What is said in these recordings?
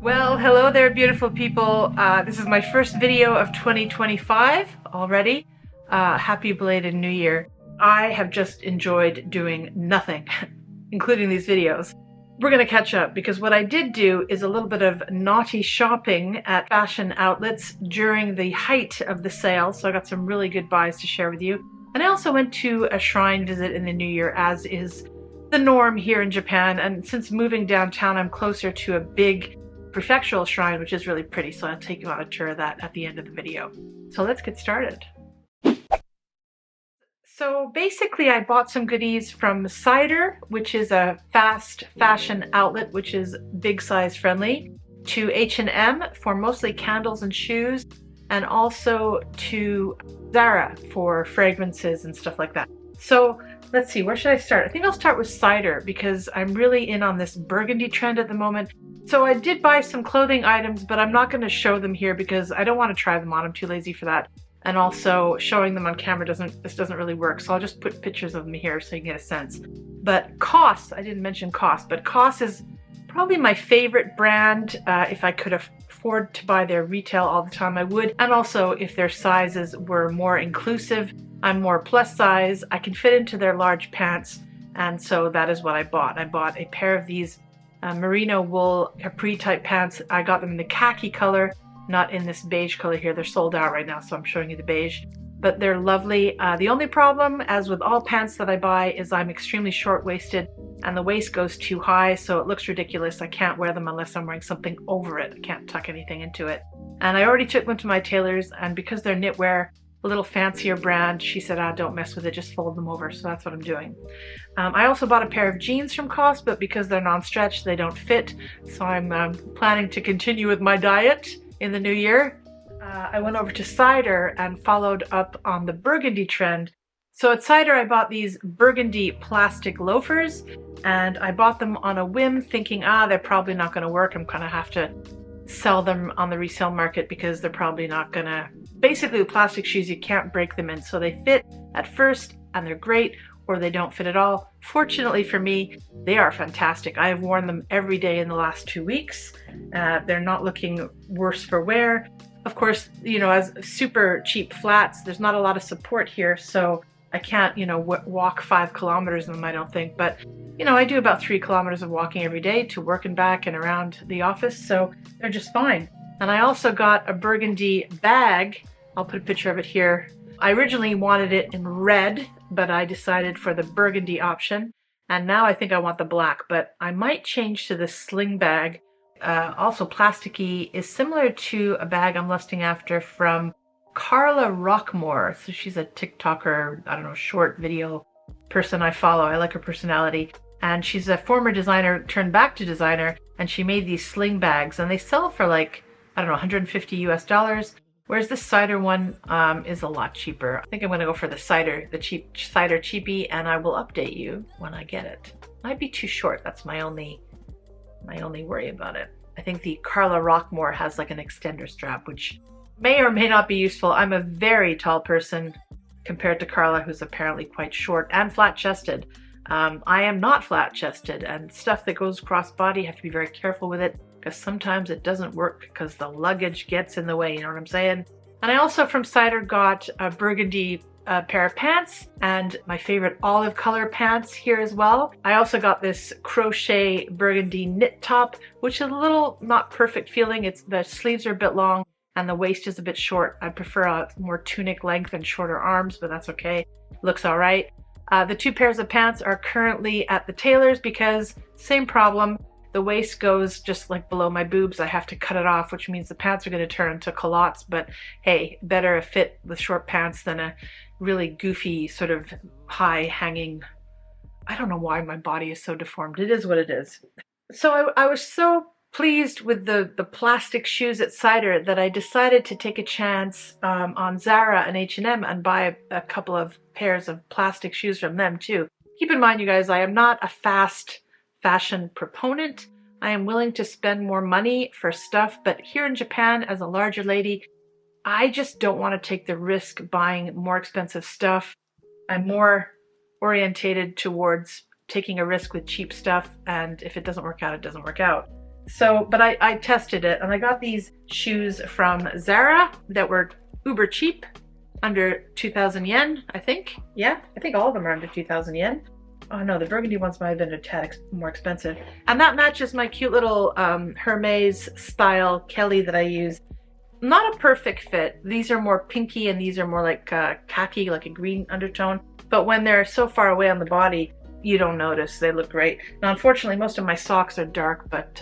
Well, hello there, beautiful people. This is my first video of 2025 already. Happy belated New Year. I have just enjoyed doing nothing, including these videos. We're gonna catch up because what I did do is a little bit of naughty shopping at fashion outlets during the height of the sale, so I got some really good buys to share with you. And I also went to a shrine visit in the new year, as is the norm here in Japan. And since moving downtown, I'm closer to a big prefectural shrine, which is really pretty, so I'll take you on a tour of that at the end of the video. So let's get started. So basically I bought some goodies from CIDER, which is a fast fashion outlet, which is big size friendly, to H&M for mostly candles and shoes, and also to Zara for fragrances and stuff like that. So let's see, where should I start? I think I'll start with CIDER because I'm really in on this burgundy trend at the moment. So I did buy some clothing items, but I'm not going to show them here because I don't want to try them on. I'm too lazy for that. And also showing them on camera doesn't really work. So I'll just put pictures of them here so you can get a sense. But COS, I didn't mention COS, but COS is probably my favorite brand. If I could afford to buy their retail all the time, I would. And also if their sizes were more inclusive. I'm more plus size. I can fit into their large pants. And so that is what I bought. I bought a pair of these merino wool capri type pants. I got them in the khaki color, not in this beige color here. They're sold out right now, so I'm showing you the beige. But they're lovely. The only problem, as with all pants that I buy, is I'm extremely short-waisted and the waist goes too high, so it looks ridiculous. I can't wear them unless I'm wearing something over it. I can't tuck anything into it. And I already took them to my tailor's, and because they're knitwear, a little fancier brand, she said, don't mess with it, just fold them over. So that's what I'm doing. I also bought a pair of jeans from COS, but because they're non-stretch, they don't fit. So I'm planning to continue with my diet in the new year. I went over to CIDER and followed up on the burgundy trend. So at CIDER, I bought these burgundy plastic loafers, and I bought them on a whim thinking, they're probably not gonna work. I'm gonna have to sell them on the resale market because they're probably not gonna, basically with plastic shoes, you can't break them in. So they fit at first and they're great, or they don't fit at all. Fortunately for me, they are fantastic. I have worn them every day in the last 2 weeks. They're not looking worse for wear. Of course, you know, as super cheap flats, there's not a lot of support here, so I can't, you know, walk 5 kilometers in them, I don't think. But, you know, I do about 3 kilometers of walking every day to work and back and around the office, so they're just fine. And I also got a burgundy bag. I'll put a picture of it here. I originally wanted it in red, but I decided for the burgundy option. And now I think I want the black, but I might change to the sling bag. Also plasticky, is similar to a bag I'm lusting after from Carla Rockmore. So she's a TikToker, I don't know, short video person I follow. I like her personality. And she's a former designer turned back to designer, and she made these sling bags, and they sell for like, I don't know, 150 US dollars. Whereas this CIDER one is a lot cheaper. I think I'm gonna go for the CIDER, the cheap CIDER cheapie, and I will update you when I get it. Might be too short, that's my only worry about it. I think the Carla Rockmore has like an extender strap, which may or may not be useful. I'm a very tall person compared to Carla, who's apparently quite short and flat-chested. I am not flat-chested, and stuff that goes cross-body, you have to be very careful with it because sometimes it doesn't work because the luggage gets in the way, you know what I'm saying? And I also from CIDER got a burgundy pair of pants and my favorite olive color pants here as well. I also got this crochet burgundy knit top, which is a little not perfect feeling. The sleeves are a bit long and the waist is a bit short. I prefer a more tunic length and shorter arms, but that's okay. Looks all right. The 2 pairs of pants are currently at the tailor's because same problem. The waist goes just like below my boobs. I have to cut it off, which means the pants are going to turn into culottes. But hey, better a fit with short pants than a really goofy sort of high hanging. I don't know why my body is so deformed. It is what it is. So I was so pleased with the plastic shoes at CIDER that I decided to take a chance on Zara and H&M and buy a couple of pairs of plastic shoes from them too. Keep in mind, you guys, I am not a fast fashion proponent. I am willing to spend more money for stuff, but here in Japan, as a larger lady, I just don't want to take the risk buying more expensive stuff. I'm more orientated towards taking a risk with cheap stuff, and if it doesn't work out, it doesn't work out. So, but I tested it and I got these shoes from Zara that were uber cheap, under 2,000 yen, I think. Yeah, I think all of them are under 2,000 yen. Oh no, the burgundy ones might have been a tad more expensive. And that matches my cute little Hermes style Kelly that I use. Not a perfect fit. These are more pinky and these are more like khaki, like a green undertone. But when they're so far away on the body, you don't notice. They look great. Now, unfortunately, most of my socks are dark, but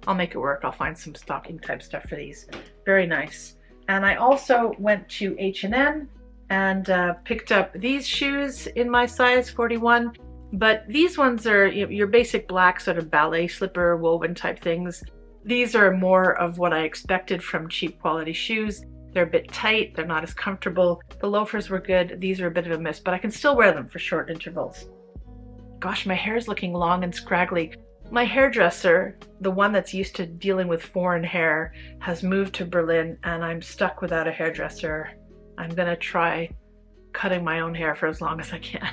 I'll make it work. I'll find some stocking type stuff for these. Very nice. And I also went to H&M and picked up these shoes in my size 41. But these ones are your basic black sort of ballet slipper woven type things. These are more of what I expected from cheap quality shoes. They're a bit tight, they're not as comfortable. The loafers were good, these are a bit of a miss, but I can still wear them for short intervals. Gosh, my hair is looking long and scraggly. My hairdresser, the one that's used to dealing with foreign hair, has moved to Berlin and I'm stuck without a hairdresser. I'm gonna try cutting my own hair for as long as I can.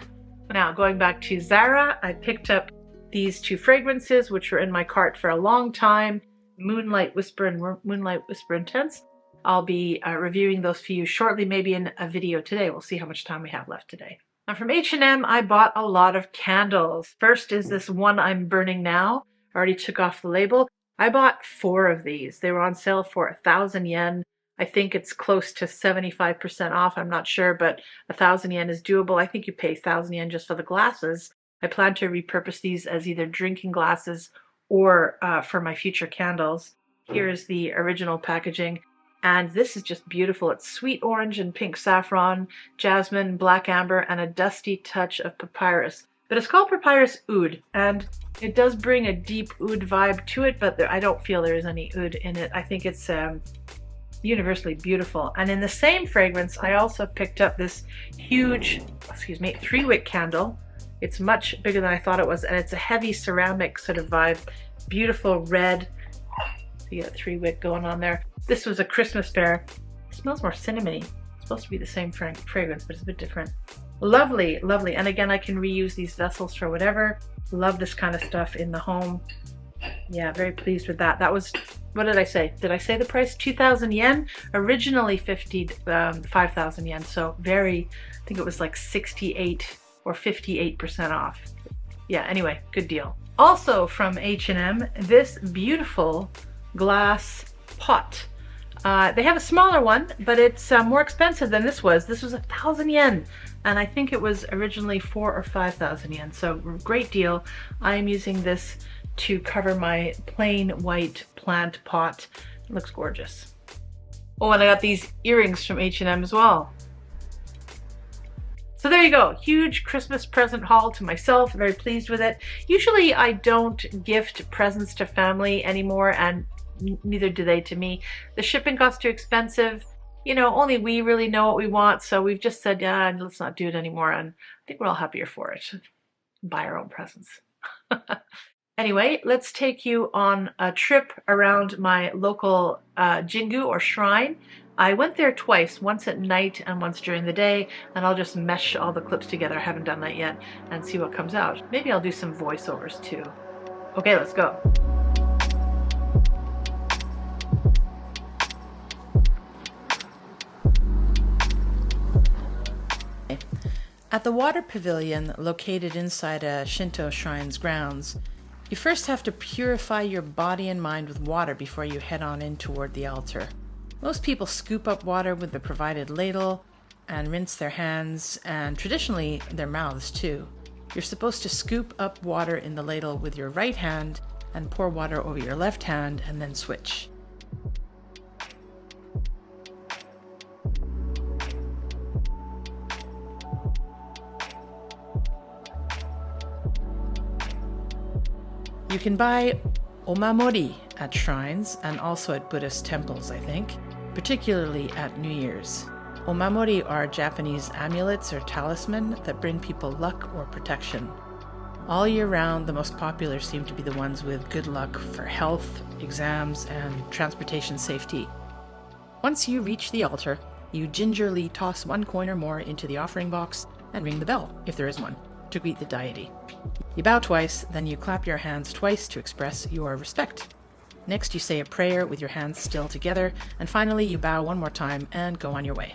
Now, going back to Zara, I picked up these two fragrances, which were in my cart for a long time, Moonlight Whisper and Moonlight Whisper Intense. I'll be reviewing those for you shortly, maybe in a video today. We'll see how much time we have left today. Now from H&M, I bought a lot of candles. First is this one I'm burning now. I already took off the label. I bought 4 of these. They were on sale for 1,000 yen. I think it's close to 75% off. I'm not sure, but 1,000 yen is doable. I think you pay 1,000 yen just for the glasses. I plan to repurpose these as either drinking glasses or for my future candles. Here's the original packaging. And this is just beautiful. It's sweet orange and pink saffron, jasmine, black amber, and a dusty touch of papyrus. But it's called Papyrus Oud, and it does bring a deep oud vibe to it, but I don't feel there is any oud in it. I think it's universally beautiful. And in the same fragrance, I also picked up this huge, 3-wick candle. It's much bigger than I thought it was, and it's a heavy ceramic sort of vibe. Beautiful red. So you got 3-wick going on there. This was a Christmas bear. It smells more cinnamony. It's supposed to be the same fragrance, but it's a bit different. Lovely, lovely. And again, I can reuse these vessels for whatever. Love this kind of stuff in the home. Yeah, very pleased with that. That was, what did I say? Did I say the price? 2,000 yen? Originally 5,000 yen. So very, I think it was like 68 or 58% off. Yeah, anyway, good deal. Also from H&M, this beautiful glass pot. They have a smaller one, but it's more expensive than this was. This was 1,000 yen, and I think it was originally 4,000 or 5,000 yen. So great deal. I am using this to cover my plain white plant pot. It looks gorgeous. Oh, and I got these earrings from H&M as well. So there you go, huge Christmas present haul to myself, very pleased with it. Usually I don't gift presents to family anymore, and neither do they to me. The shipping costs too expensive. You know, only we really know what we want, so we've just said, yeah, let's not do it anymore, and I think we're all happier for it. Buy our own presents. Anyway, let's take you on a trip around my local Jingu or shrine. I went there twice, once at night and once during the day, and I'll just mesh all the clips together. I haven't done that yet, and see what comes out. Maybe I'll do some voiceovers too. Okay, let's go. At the water pavilion located inside a Shinto Shrine's grounds, you first have to purify your body and mind with water before you head on in toward the altar. Most people scoop up water with the provided ladle and rinse their hands, and traditionally their mouths too. You're supposed to scoop up water in the ladle with your right hand and pour water over your left hand and then switch. You can buy omamori at shrines and also at Buddhist temples, I think, particularly at New Year's. Omamori are Japanese amulets or talisman that bring people luck or protection. All year round, the most popular seem to be the ones with good luck for health, exams, and transportation safety. Once you reach the altar, you gingerly toss 1 coin or more into the offering box and ring the bell, if there is one, to greet the deity. You bow twice, then you clap your hands twice to express your respect. Next, you say a prayer with your hands still together, and finally you bow one more time and go on your way.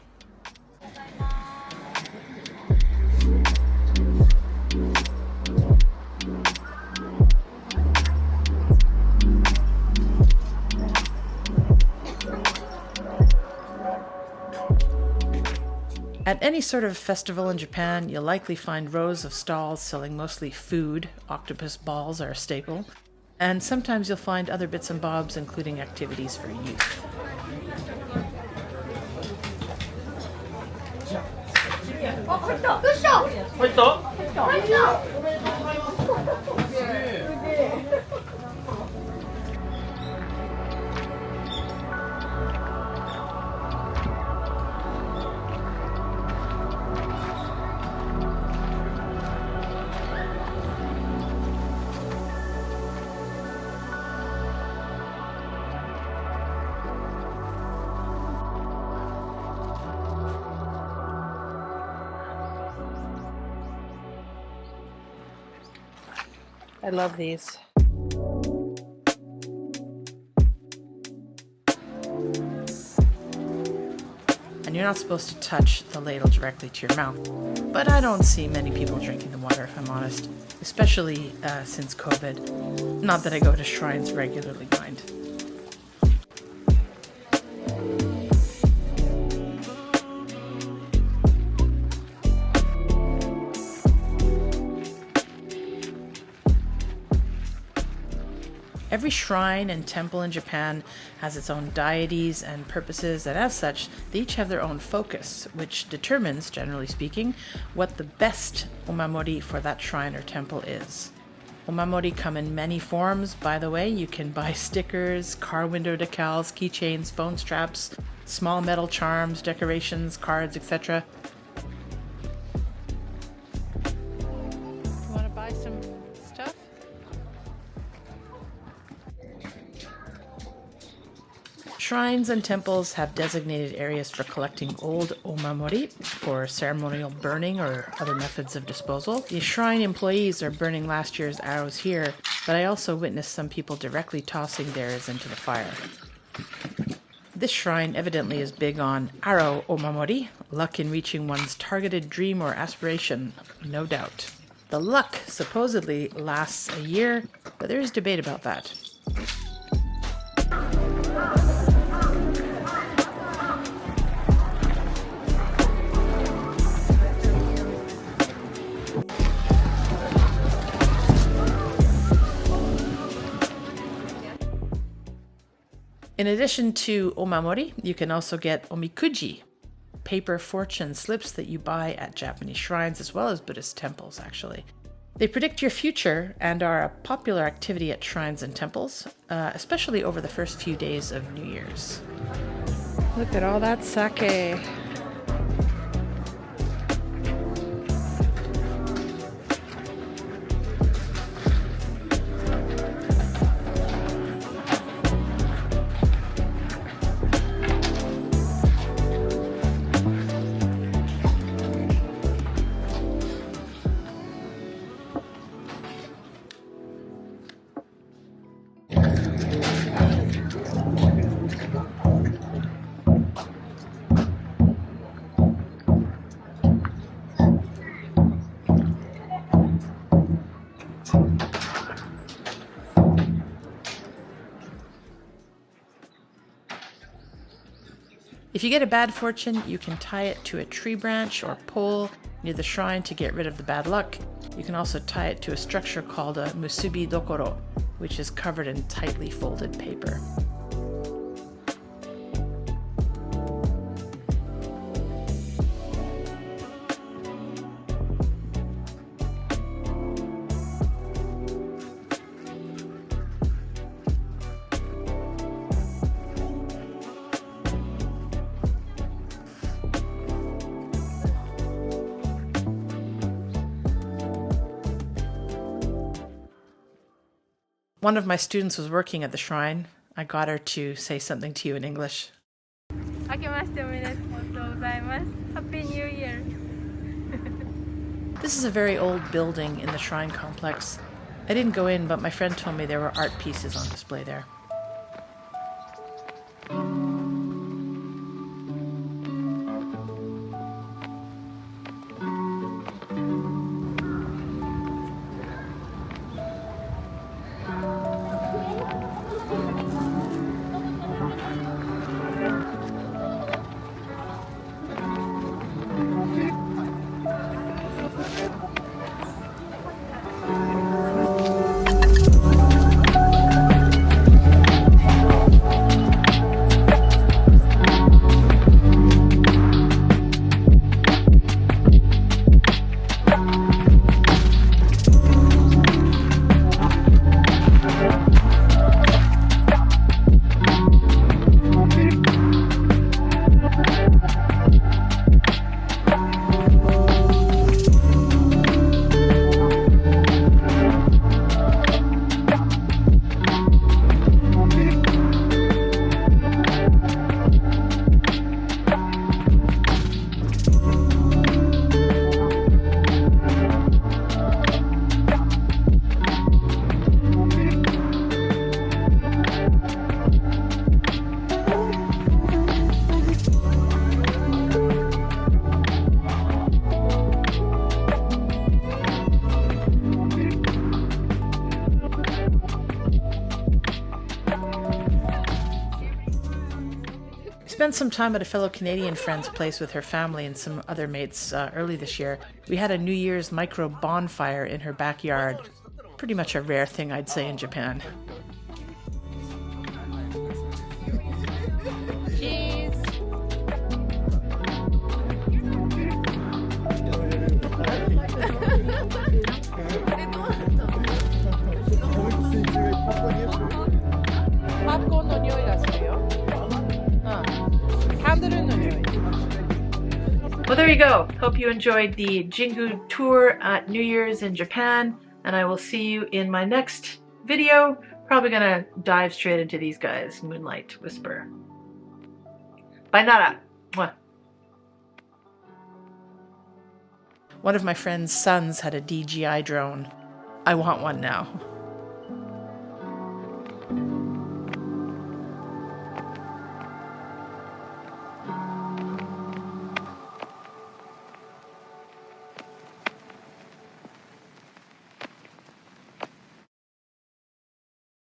At any sort of festival in Japan, you'll likely find rows of stalls selling mostly food. Octopus balls are a staple. And sometimes you'll find other bits and bobs, including activities for youth. I love these. And you're not supposed to touch the ladle directly to your mouth. But I don't see many people drinking the water, if I'm honest. Especially since COVID. Not that I go to shrines regularly, mind. Every shrine and temple in Japan has its own deities and purposes, and as such, they each have their own focus, which determines, generally speaking, what the best omamori for that shrine or temple is. Omamori come in many forms, by the way. You can buy stickers, car window decals, keychains, phone straps, small metal charms, decorations, cards, etc. You want to buy some stuff? Shrines and temples have designated areas for collecting old omamori for ceremonial burning or other methods of disposal. The shrine employees are burning last year's arrows here, but I also witnessed some people directly tossing theirs into the fire. This shrine evidently is big on arrow omamori, luck in reaching one's targeted dream or aspiration, no doubt. The luck supposedly lasts a year, but there is debate about that. In addition to omamori, you can also get omikuji, paper fortune slips that you buy at Japanese shrines as well as Buddhist temples, actually. They predict your future and are a popular activity at shrines and temples, especially over the first few days of New Year's. Look at all that sake. If you get a bad fortune, you can tie it to a tree branch or pole near the shrine to get rid of the bad luck. You can also tie it to a structure called a musubi dokoro, which is covered in tightly folded paper. One of my students was working at the shrine. I got her to say something to you in English. Happy New Year! This is a very old building in the shrine complex. I didn't go in, but my friend told me there were art pieces on display there. Spent some time at a fellow Canadian friend's place with her family and some other mates early this year. We had a New Year's micro bonfire in her backyard. Pretty much a rare thing, I'd say, in Japan. Cheese. Popcornの匂いがするよ。キャンドルの匂い。Well, there you go. Hope you enjoyed the Jingu tour at New Year's in Japan, and I will see you in my next video. Probably gonna dive straight into these guys, Moonlight Whisper. Bye nara. Mwah. One of my friend's sons had a DJI drone. I want one now.